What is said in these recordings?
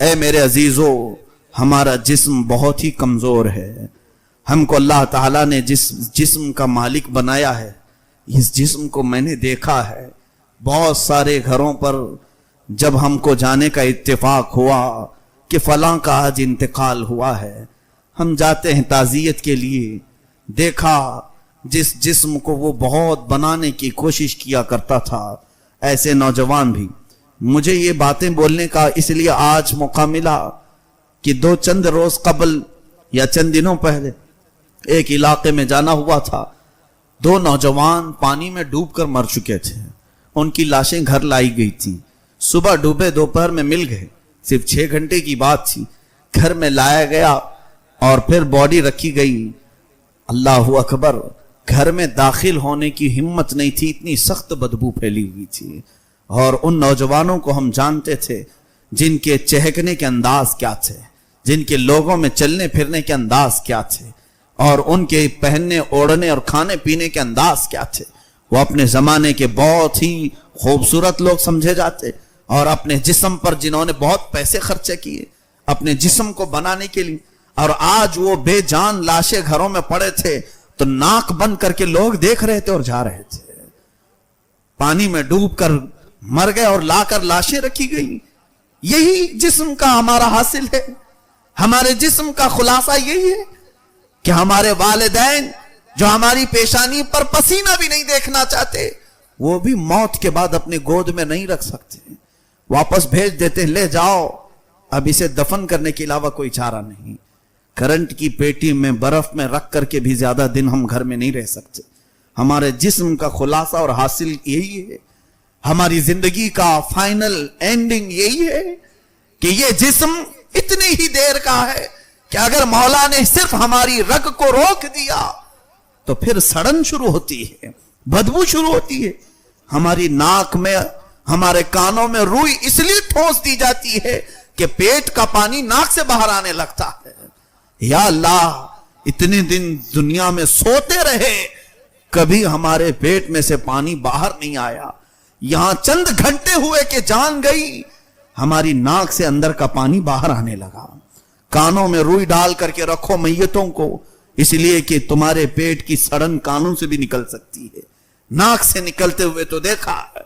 اے میرے عزیزو، ہمارا جسم بہت ہی کمزور ہے. ہم کو اللہ تعالیٰ نے جس جسم کا مالک بنایا ہے، اس جسم کو میں نے دیکھا ہے. بہت سارے گھروں پر جب ہم کو جانے کا اتفاق ہوا کہ فلاں کا آج انتقال ہوا ہے، ہم جاتے ہیں تعزیت کے لیے. دیکھا جس جسم کو وہ بہت بنانے کی کوشش کیا کرتا تھا، ایسے نوجوان بھی. مجھے یہ باتیں بولنے کا اس لیے آج موقع ملا کہ چند روز قبل یا چند دنوں پہلے ایک علاقے میں جانا ہوا تھا. 2 نوجوان پانی میں ڈوب کر مر چکے تھے. ان کی لاشیں گھر لائی گئی تھی. صبح ڈوبے، دوپہر میں مل گئے. صرف 6 گھنٹے کی بات تھی. گھر میں لایا گیا اور پھر باڈی رکھی گئی. اللہ اکبر، گھر میں داخل ہونے کی ہمت نہیں تھی، اتنی سخت بدبو پھیلی ہوئی تھی. اور ان نوجوانوں کو ہم جانتے تھے جن کے چہکنے کے انداز کیا تھے، جن کے لوگوں میں چلنے پھرنے کے انداز کیا تھے، اور ان کے پہننے اوڑھنے اور کھانے پینے کے انداز کیا تھے. وہ اپنے زمانے کے بہت ہی خوبصورت لوگ سمجھے جاتے، اور اپنے جسم پر جنہوں نے بہت پیسے خرچے کیے اپنے جسم کو بنانے کے لیے، اور آج وہ بے جان لاشیں گھروں میں پڑے تھے تو ناک بند کر کے لوگ دیکھ رہے تھے اور جا رہے تھے. پانی میں ڈوب کر مر گئے اور لا کر لاشیں رکھی گئی. یہی جسم کا ہمارا حاصل ہے. ہمارے جسم کا خلاصہ یہی ہے کہ ہمارے والدین جو ہماری پیشانی پر پسینہ بھی نہیں دیکھنا چاہتے، وہ بھی موت کے بعد اپنے گود میں نہیں رکھ سکتے، واپس بھیج دیتے ہیں، لے جاؤ، اب اسے دفن کرنے کے علاوہ کوئی چارہ نہیں. کرنٹ کی پیٹی میں برف میں رکھ کر کے بھی زیادہ دن ہم گھر میں نہیں رہ سکتے. ہمارے جسم کا خلاصہ اور حاصل یہی ہے. ہماری زندگی کا فائنل اینڈنگ یہی ہے کہ یہ جسم اتنی ہی دیر کا ہے کہ اگر مولا نے صرف ہماری رگ کو روک دیا تو پھر سڑن شروع ہوتی ہے، بدبو شروع ہوتی ہے. ہماری ناک میں، ہمارے کانوں میں روئی اس لیے ٹھونس دی جاتی ہے کہ پیٹ کا پانی ناک سے باہر آنے لگتا ہے. یا اللہ، اتنے دن دنیا میں سوتے رہے، کبھی ہمارے پیٹ میں سے پانی باہر نہیں آیا. یہاں چند گھنٹے ہوئے کہ جان گئی، ہماری ناک سے اندر کا پانی باہر آنے لگا. کانوں میں روئی ڈال کر کے رکھو میتوں کو، اس لیے کہ تمہارے پیٹ کی سڑن کانوں سے بھی نکل سکتی ہے. ناک سے نکلتے ہوئے تو دیکھا ہے،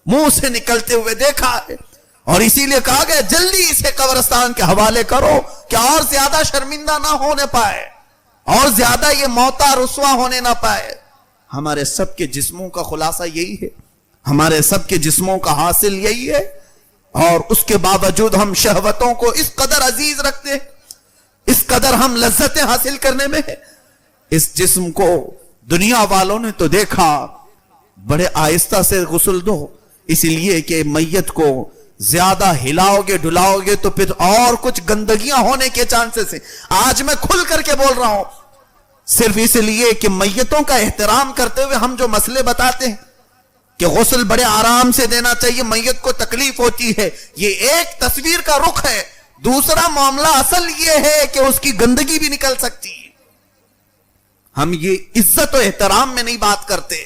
منہ سے نکلتے ہوئے دیکھا ہے، اور اسی لیے کہا گیا جلدی اسے قبرستان کے حوالے کرو کہ اور زیادہ شرمندہ نہ ہونے پائے، اور زیادہ یہ موتا رسوا ہونے نہ پائے. ہمارے سب کے جسموں کا خلاصہ یہی ہے، ہمارے سب کے جسموں کا حاصل یہی ہے، اور اس کے باوجود ہم شہوتوں کو اس قدر عزیز رکھتے ہیں، اس قدر ہم لذتیں حاصل کرنے میں ہیں. اس جسم کو دنیا والوں نے تو دیکھا بڑے آہستہ سے غسل دو، اس لیے کہ میت کو زیادہ ہلاؤ گے ڈلاؤ گے تو پھر اور کچھ گندگیاں ہونے کے چانسز ہیں. آج میں کھل کر کے بول رہا ہوں صرف اس لیے کہ میتوں کا احترام کرتے ہوئے ہم جو مسئلے بتاتے ہیں کہ غسل بڑے آرام سے دینا چاہیے، میت کو تکلیف ہوتی ہے، یہ ایک تصویر کا رخ ہے. دوسرا معاملہ اصل یہ ہے کہ اس کی گندگی بھی نکل سکتی ہے. ہم یہ عزت و احترام میں نہیں بات کرتے،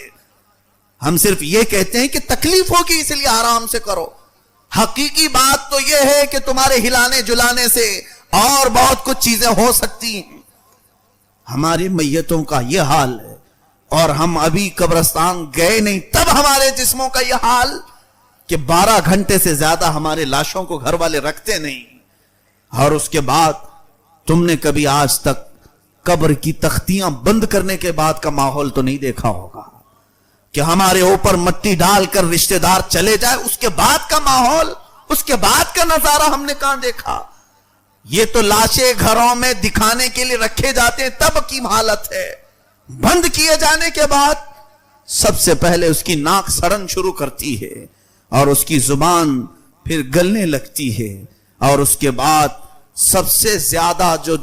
ہم صرف یہ کہتے ہیں کہ تکلیف ہوگی اس لیے آرام سے کرو. حقیقی بات تو یہ ہے کہ تمہارے ہلانے جلانے سے اور بہت کچھ چیزیں ہو سکتی ہیں. ہماری میتوں کا یہ حال ہے، اور ہم ابھی قبرستان گئے نہیں تب ہمارے جسموں کا یہ حال کہ 12 گھنٹے سے زیادہ ہمارے لاشوں کو گھر والے رکھتے نہیں. اور اس کے بعد تم نے کبھی آج تک قبر کی تختیاں بند کرنے کے بعد کا ماحول تو نہیں دیکھا ہوگا کہ ہمارے اوپر مٹی ڈال کر رشتہ دار چلے جائے. اس کے بعد کا ماحول، اس کے بعد کا نظارہ ہم نے کہاں دیکھا؟ یہ تو لاشیں گھروں میں دکھانے کے لیے رکھے جاتے ہیں تب کی حالت ہے. بند کیے جانے کے بعد سب سے پہلے اس کی ناک سڑن شروع کرتی ہے، اور اس کی زبان پھر گلنے لگتی ہے، اور اس کے بعد سب سے زیادہ جو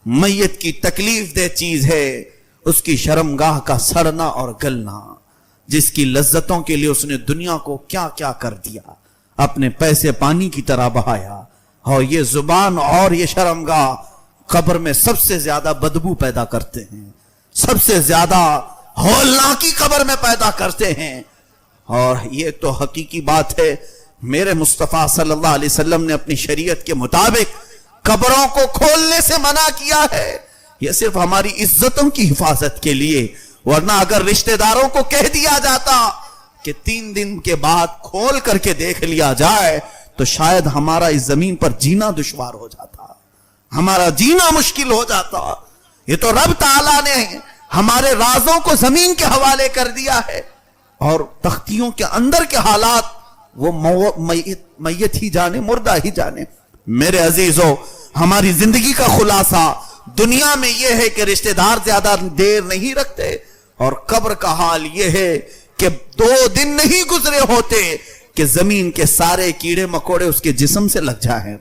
میت کی تکلیف دہ چیز ہے اس کی شرمگاہ کا سڑنا اور گلنا، جس کی لذتوں کے لیے اس نے دنیا کو کیا کیا کر دیا، اپنے پیسے پانی کی طرح بہایا. اور یہ زبان اور یہ شرمگاہ قبر میں سب سے زیادہ بدبو پیدا کرتے ہیں، سب سے زیادہ ہولناکی قبر میں پیدا کرتے ہیں. اور یہ تو حقیقی بات ہے میرے مصطفیٰ صلی اللہ علیہ وسلم نے اپنی شریعت کے مطابق قبروں کو کھولنے سے منع کیا ہے، یہ صرف ہماری عزتوں کی حفاظت کے لیے، ورنہ اگر رشتہ داروں کو کہہ دیا جاتا کہ 3 دن کے بعد کھول کر کے دیکھ لیا جائے تو شاید ہمارا اس زمین پر جینا دشوار ہو جاتا، ہمارا جینا مشکل ہو جاتا۔ یہ تو رب تعالیٰ نے ہمارے رازوں کو زمین کے حوالے کر دیا ہے، اور تختیوں کے اندر کے حالات وہ میت ہی جانے، مردہ ہی جانے۔ میرے عزیزو، ہماری زندگی کا خلاصہ دنیا میں یہ ہے کہ رشتہ دار زیادہ دیر نہیں رکھتے، اور قبر کا حال یہ ہے کہ 2 دن نہیں گزرے ہوتے کہ زمین کے سارے کیڑے مکوڑے اس کے جسم سے لگ جائیں،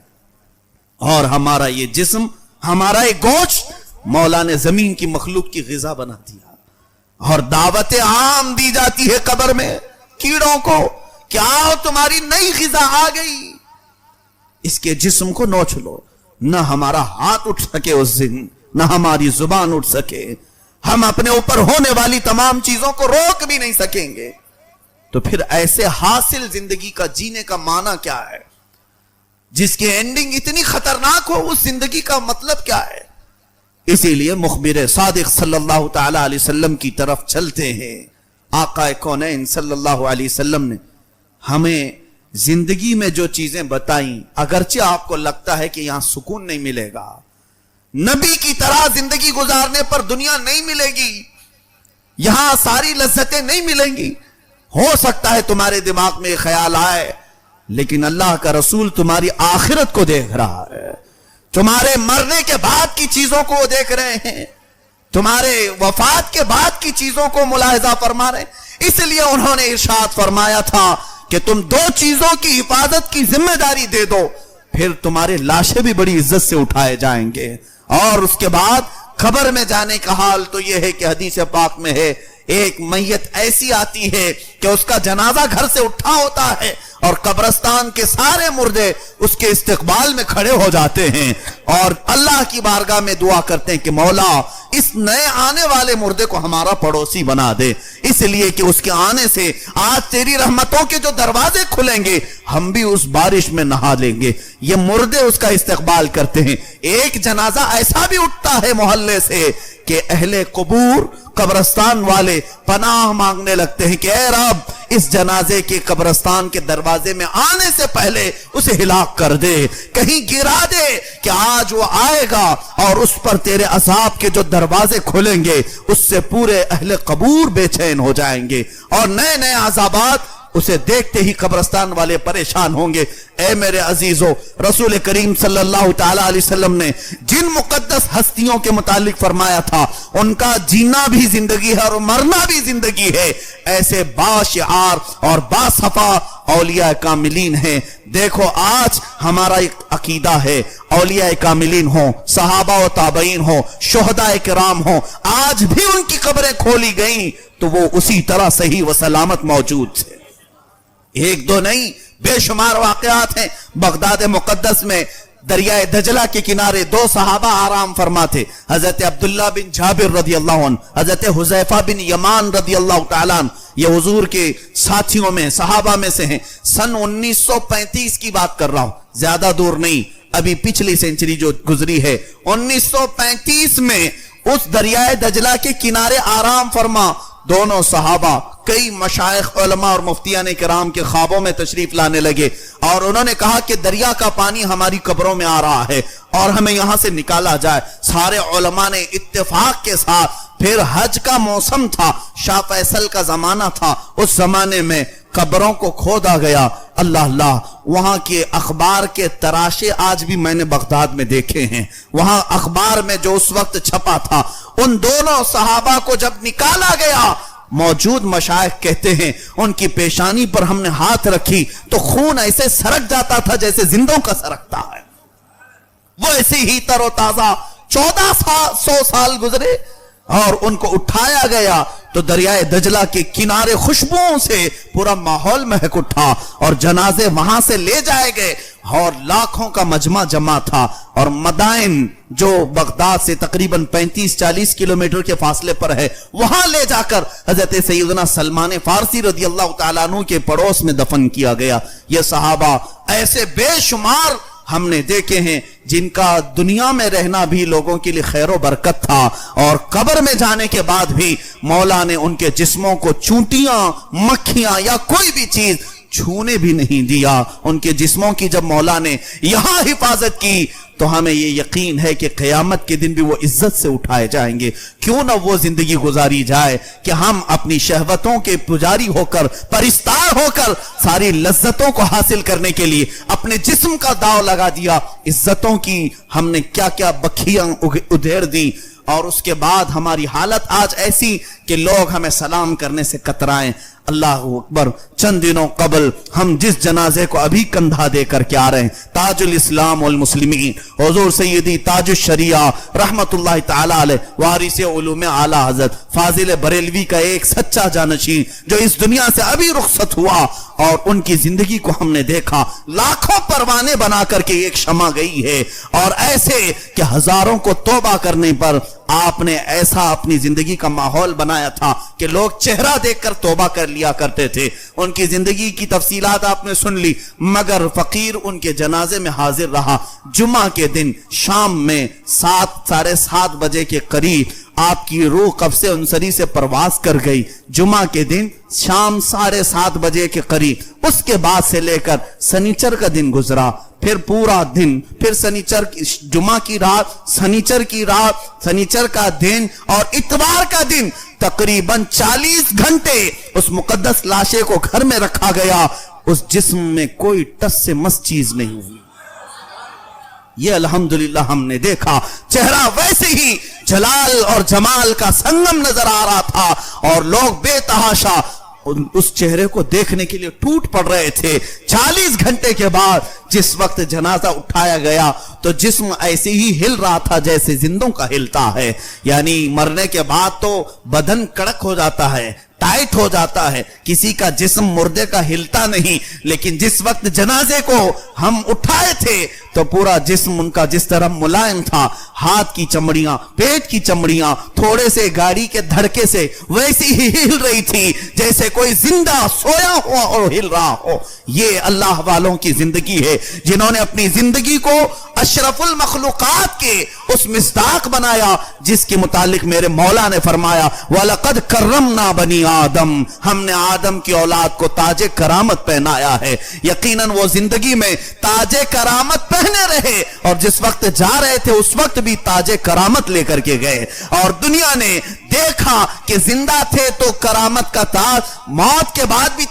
اور ہمارا یہ جسم، ہمارا یہ گوشت مولا نے زمین کی مخلوق کی غذا بنا دیا، اور دعوت عام دی جاتی ہے قبر میں کیڑوں کو کہ آؤ تمہاری نئی غذا آ گئی، اس کے جسم کو نوچ لو۔ نہ ہمارا ہاتھ اٹھ سکے اس دن، نہ ہماری زبان اٹھ سکے، ہم اپنے اوپر ہونے والی تمام چیزوں کو روک بھی نہیں سکیں گے۔ تو پھر ایسے حاصل زندگی کا جینے کا معنی کیا ہے، جس کی اینڈنگ اتنی خطرناک ہو؟ اس زندگی کا مطلب کیا ہے؟ اسی لیے مخبر صادق صلی اللہ تعالی علیہ وسلم کی طرف چلتے ہیں۔ آقا کونین صلی اللہ علیہ وسلم نے ہمیں زندگی میں جو چیزیں بتائیں، اگرچہ آپ کو لگتا ہے کہ یہاں سکون نہیں ملے گا، نبی کی طرح زندگی گزارنے پر دنیا نہیں ملے گی، یہاں ساری لذتیں نہیں ملیں گی، ہو سکتا ہے تمہارے دماغ میں یہ خیال آئے، لیکن اللہ کا رسول تمہاری آخرت کو دیکھ رہا ہے، تمہارے مرنے کے بعد کی چیزوں کو دیکھ رہے ہیں، تمہارے وفات کے بعد کی چیزوں کو ملاحظہ فرما رہے ہیں۔ اس لیے انہوں نے ارشاد فرمایا تھا کہ تم 2 چیزوں کی حفاظت کی ذمہ داری دے دو، پھر تمہارے لاشیں بھی بڑی عزت سے اٹھائے جائیں گے۔ اور اس کے بعد قبر میں جانے کا حال تو یہ ہے کہ حدیث پاک میں ہے، ایک میت ایسی آتی ہے کہ اس کا جنازہ گھر سے اٹھا ہوتا ہے، اور قبرستان کے سارے مردے اس کے استقبال میں کھڑے ہو جاتے ہیں، اور اللہ کی بارگاہ میں دعا کرتے ہیں کہ مولا اس نئے آنے والے مردے کو ہمارا پڑوسی بنا دے، اس لیے کہ اس کے آنے سے آج تیری رحمتوں کے جو دروازے کھلیں گے ہم بھی اس بارش میں نہا لیں گے۔ یہ مردے اس کا استقبال کرتے ہیں۔ ایک جنازہ ایسا بھی اٹھتا ہے محلے سے کہ اہل قبور، قبرستان والے پناہ مانگنے لگتے ہیں کہ اے رب اس جنازے کے قبرستان کے دروازے میں آنے سے پہلے اسے ہلاک کر دے، کہیں گرا دے کہ آج وہ آئے گا اور اس پر تیرے عذاب کے جو دروازے کھلیں گے اس سے پورے اہل قبور بے چین ہو جائیں گے، اور نئے نئے عذابات اسے دیکھتے ہی قبرستان والے پریشان ہوں گے۔ اے میرے عزیزو، رسول کریم صلی اللہ تعالی علیہ وسلم نے جن مقدس ہستیوں کے متعلق فرمایا تھا ان کا جینا بھی زندگی ہے اور مرنا بھی زندگی ہے، ایسے باشعار اور باصفا اولیاء کاملین ہیں۔ دیکھو آج ہمارا ایک عقیدہ ہے، اولیاء کاملین ہوں، صحابہ و تابعین ہوں، شہداء کرام ہوں، آج بھی ان کی قبریں کھولی گئیں تو وہ اسی طرح صحیح و سلامت موجود تھے۔ 1-2 نہیں، بے شمار واقعات ہیں۔ بغداد مقدس میں دریائے دجلہ کے کنارے 2 صحابہ آرام فرما تھے، حضرت عبداللہ بن جابر رضی اللہ عنہ، حضرت حذیفہ بن یمان رضی اللہ تعالیٰ عنہ، یہ حضور کے ساتھیوں میں، صحابہ میں سے ہیں۔ سن 1935 کی بات کر رہا ہوں، زیادہ دور نہیں، ابھی پچھلی سینچری جو گزری ہے، 1935 میں اس دریائے دجلہ کے کنارے آرام فرما دونوں صحابہ کئی مشائخ علماء اور مفتیان کرام کے خوابوں میں تشریف لانے لگے، اور انہوں نے کہا کہ دریا کا پانی ہماری قبروں میں آ رہا ہے اور ہمیں یہاں سے نکالا جائے۔ سارے علماء نے اتفاق کے ساتھ، پھر حج کا موسم تھا، شاہ فیصل کا زمانہ تھا، اس زمانے میں قبروں کو کھودا گیا۔ اللہ اللہ، وہاں کے اخبار کے تراشے آج بھی میں نے بغداد میں دیکھے ہیں، وہاں اخبار میں جو اس وقت چھپا تھا، ان دونوں صحابہ کو جب نکالا گیا، موجود مشائخ کہتے ہیں ان کی پیشانی پر ہم نے ہاتھ رکھی تو خون ایسے سرک جاتا تھا جیسے زندوں کا سرکتا ہے، وہ ایسے ہی تر و تازہ۔ 1400 سال گزرے، اور ان کو اٹھایا گیا تو دریائے دجلہ کے کنارے خوشبوؤں سے پورا ماحول مہک اٹھا اور جنازے وہاں سے لے جائے گئے اور لاکھوں کا مجمع جمع تھا. اور مدائن جو بغداد سے تقریباً 35-40 کلومیٹر کے فاصلے پر ہے وہاں لے جا کر حضرت سیدنا سلمان فارسی رضی اللہ تعالیٰ عنہ کے پڑوس میں دفن کیا گیا. یہ صحابہ ایسے بے شمار ہم نے دیکھے ہیں جن کا دنیا میں رہنا بھی لوگوں کے لیے خیر و برکت تھا، اور قبر میں جانے کے بعد بھی مولا نے ان کے جسموں کو چونٹیاں، مکھیاں یا کوئی بھی چیز چھونے بھی نہیں دیا. ان کے جسموں کی جب مولا نے یہاں حفاظت کی تو ہمیں یہ یقین ہے کہ قیامت کے دن بھی وہ عزت سے اٹھائے جائیں گے. کیوں نہ وہ زندگی گزاری جائے کہ ہم اپنی شہوتوں کے پجاری ہو کر، پرستار ہو کر ساری لذتوں کو حاصل کرنے کے لیے اپنے جسم کا داؤ لگا دیا. عزتوں کی ہم نے کیا کیا بکھیاں ادھیڑ دی، اور اس کے بعد ہماری حالت آج ایسی کہ لوگ ہمیں سلام کرنے سے کترائیں. اللہ اکبر. چند دنوں قبل ہم جس جنازے کو ابھی کندھا دے کر کے آ رہے ہیں، تاج الاسلام والمسلمین حضور سیدی تاج الشریعہ رحمت اللہ تعالی علیہ وارث علوم اعلی حضرت فاضل بریلوی کا ایک سچا جانشین جو اس دنیا سے ابھی رخصت ہوا، اور ان کی زندگی کو ہم نے دیکھا. لاکھوں پروانے بنا کر کے ایک شمع گئی ہے، اور ایسے کہ ہزاروں کو توبہ کرنے پر آپ نے ایسا اپنی زندگی کا ماحول بنایا تھا کہ لوگ چہرہ دیکھ کر توبہ کر لیا کرتے تھے. ان کی زندگی کی تفصیلات آپ نے سن لی، مگر فقیر ان کے جنازے میں حاضر رہا. جمعہ کے دن شام میں 7-7:30 بجے کے قریب آپ کی روح قبض انصری سے پرواز کر گئی. جمعہ کے دن شام 7:30 بجے کے قریب. اس کے بعد سے لے کر سنیچر کا دن گزرا، پھر پورا دن، پھر سنیچر جمعہ کی رات، سنیچر کی رات، سنیچر کا دن اور اتوار کا دن، تقریباً 40 گھنٹے اس مقدس لاشے کو گھر میں رکھا گیا. اس جسم میں کوئی ٹس سے مس چیز نہیں ہوئی. یہ الحمدللہ ہم نے دیکھا. چہرہ ویسے ہی جلال اور جمال کا سنگم نظر آ رہا تھا، اور لوگ بے تحاشا اس چہرے کو دیکھنے کے لیے ٹوٹ پڑ رہے تھے. 40 گھنٹے کے بعد جس وقت جنازہ اٹھایا گیا تو جسم ایسے ہی ہل رہا تھا جیسے زندوں کا ہلتا ہے. یعنی مرنے کے بعد تو بدن کڑک ہو جاتا ہے، ٹائٹ ہو جاتا ہے، کسی کا جسم مردے کا ہلتا نہیں. لیکن جس وقت جنازے کو ہم اٹھائے تھے تو پورا جسم ان کا جس طرح ملائم تھا، ہاتھ کی چمڑیاں، پیٹ کی چمڑیاں تھوڑے سے گاڑی کے دھڑکے سے ویسی ہی ہل رہی تھی جیسے کوئی زندہ سویا ہوا اور ہل رہا ہو. یہ اللہ والوں کی زندگی ہے جنہوں نے اپنی زندگی کو اشرف المخلوقات کے اس مصداق بنایا جس کے متعلق میرے مولا نے فرمایا وَلَقَدْ كَرَّمْنَا بَنِي آدم، ہم نے آدم کی اولاد کو تاج کرامت پہنایا ہے. یقیناً وہ زندگی میں تاج کرامت پہنے رہے، اور جس وقت جا رہے تھے اس وقت بھی تاج کرامت لے کر کے گئے. اور دنیا نے دیکھا کہ زندہ تھے تو کرامت کا تاج، موت کے بعد بھی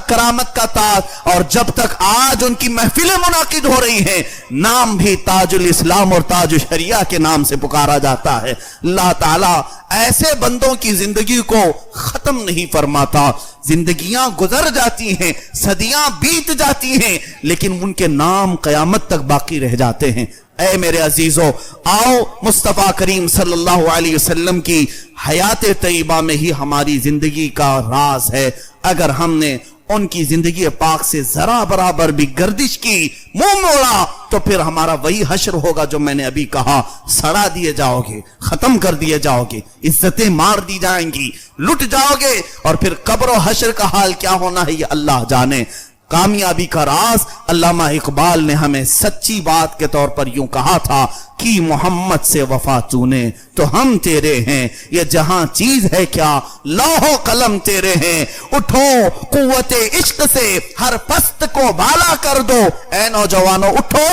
کرامت کا تاج، اور جب تک آج ان کی محفلیں منعقد ہو رہی ہیں نام بھی تاج الاسلام اور تاج الشریعہ کے نام سے پکارا جاتا ہے. اللہ تعالیٰ ایسے بندوں کی زندگی کو ختم نہیں فرماتا. زندگیاں گزر جاتی ہیں، صدیاں بیت جاتی ہیں، لیکن ان کے نام قیامت تک باقی رہ جاتے ہیں. اے میرے عزیزو، آؤ مصطفیٰ کریم صلی اللہ علیہ وسلم کی حیات طیبہ میں ہی ہماری زندگی کا راز ہے. اگر ہم نے ان کی زندگی پاک سے ذرا برابر بھی گردش کی، منہ موڑا، تو پھر ہمارا وہی حشر ہوگا جو میں نے ابھی کہا. سڑا دیے جاؤ گے، ختم کر دیے جاؤ گے، عزتیں مار دی جائیں گی، لٹ جاؤ گے، اور پھر قبر و حشر کا حال کیا ہونا ہے یہ اللہ جانے. کامیابی کا راز علامہ اقبال نے ہمیں سچی بات کے طور پر یوں کہا تھا کہ محمد سے وفا چونے تو ہم تیرے ہیں، یہ جہاں چیز ہے کیا لوح و قلم تیرے ہیں. اٹھو قوت عشق سے ہر پست کو بالا کر دو. اے نوجوانوں اٹھو،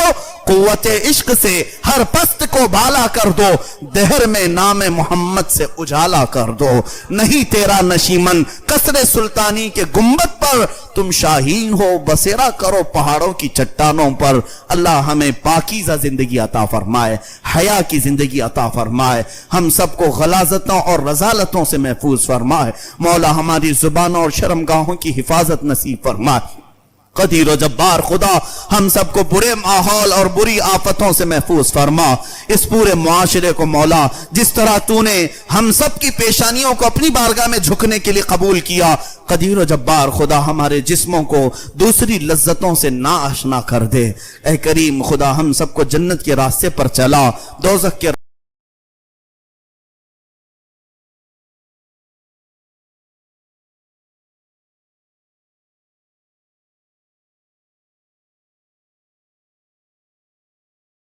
قوت عشق سے ہر پست کو بالا کر دو، دہر میں نام محمد سے اجالا کر دو. نہیں تیرا نشیمن قصر سلطانی کے گنبد پر، تم شاہین ہو بسیرا کرو پہاڑوں کی چٹانوں پر. اللہ ہمیں پاکیزہ زندگی عطا فرمائے، حیا کی زندگی عطا فرمائے، ہم سب کو غلاظتوں اور رذالتوں سے محفوظ فرمائے. مولا ہماری زبانوں اور شرمگاہوں کی حفاظت نصیب فرمائے. قدیر و جبار خدا ہم سب کو برے ماحول اور بری آفتوں سے محفوظ فرما. اس پورے معاشرے کو مولا جس طرح تو نے ہم سب کی پیشانیوں کو اپنی بارگاہ میں جھکنے کے لیے قبول کیا، قدیر و جبار خدا ہمارے جسموں کو دوسری لذتوں سے نا آشنا کر دے. اے کریم خدا ہم سب کو جنت کے راستے پر چلا، دوزخ کے